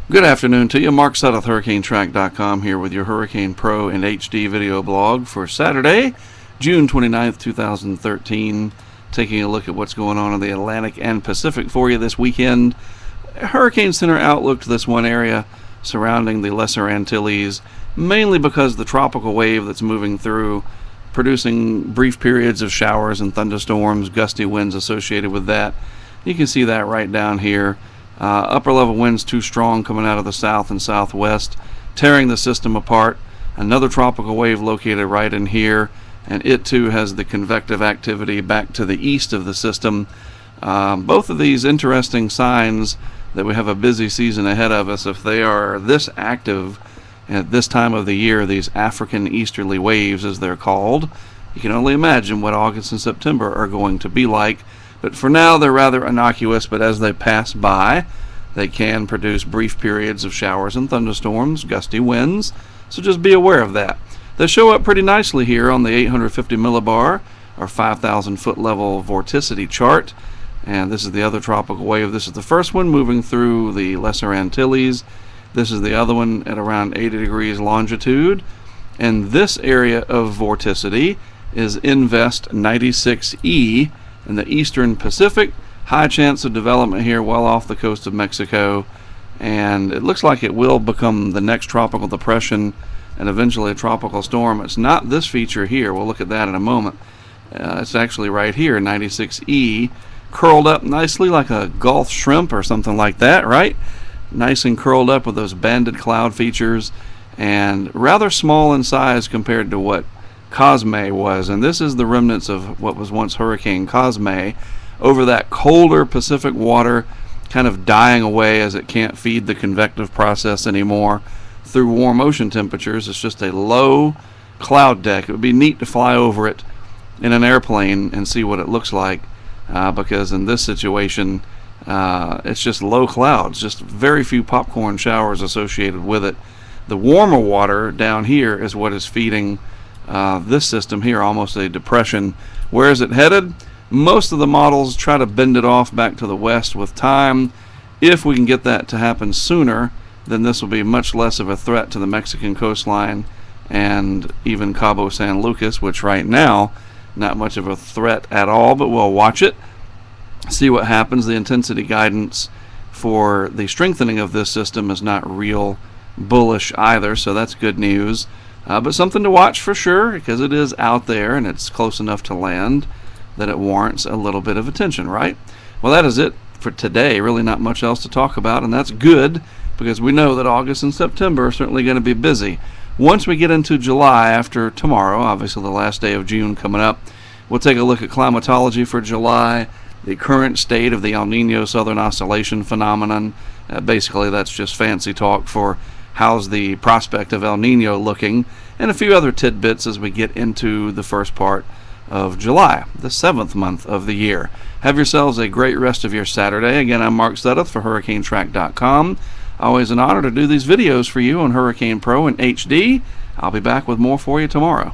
Good afternoon to you. Mark Sudduth, HurricaneTrack.com, here with your Hurricane Pro and HD video blog for Saturday, June 29th, 2013. Taking a look at what's going on in the Atlantic and Pacific for you this weekend. Hurricane Center outlook to this one area surrounding the Lesser Antilles, mainly because the tropical wave that's moving through, producing brief periods of showers and thunderstorms, gusty winds associated with that. You can see that right down here. Upper level winds too strong coming out of the south and southwest, tearing the system apart. Another tropical wave located right in here, and it too has the convective activity back to the east of the system. Both of these interesting signs that we have a busy season ahead of us. If they are this active at this time of the year, these African easterly waves as they're called, you can only imagine what August and September are going to be like. But for now, they're rather innocuous, but as they pass by, they can produce brief periods of showers and thunderstorms, gusty winds, so just be aware of that. They show up pretty nicely here on the 850 millibar, or 5,000 foot level vorticity chart, and this is the other tropical wave. This is the first one moving through the Lesser Antilles. This is the other one at around 80 degrees longitude, and this area of vorticity is Invest 96E, in the eastern Pacific. High chance of development here well off the coast of Mexico, and it looks like it will become the next tropical depression and eventually a tropical storm. It's not this feature here. We'll look at that in a moment. It's actually right here, 96E, curled up nicely like a Gulf shrimp or something like that, right? Nice and curled up with those banded cloud features, and rather small in size compared to what Cosme was, and this is the remnants of what was once Hurricane Cosme over that colder Pacific water, kind of dying away as it can't feed the convective process anymore through warm ocean temperatures. It's just a low cloud deck. It would be neat to fly over it in an airplane and see what it looks like, because in this situation it's just low clouds, just very few popcorn showers associated with it. The warmer water down here is what is feeding this system here, almost a depression. Where is it headed? Most of the models try to bend it off back to the west with time. If we can get that to happen sooner, then this will be much less of a threat to the Mexican coastline and even Cabo San Lucas, which right now, not much of a threat at all, but we'll watch it, see what happens. The intensity guidance for the strengthening of this system is not real bullish either, so that's good news. But something to watch for sure, because it is out there and it's close enough to land that it warrants a little bit of attention, right? Well, that is it for today. Really not much else to talk about, and that's good, because we know that August and September are certainly going to be busy. Once we get into July, after tomorrow, obviously the last day of June coming up, we'll take a look at climatology for July, the current state of the El Nino Southern Oscillation phenomenon. Basically, that's just fancy talk for how's the prospect of El Nino looking, and a few other tidbits as we get into the first part of July, the 7th month of the year. Have yourselves a great rest of your Saturday. Again, I'm Mark Sudduth for HurricaneTrack.com. Always an honor to do these videos for you on Hurricane Pro and HD. I'll be back with more for you tomorrow.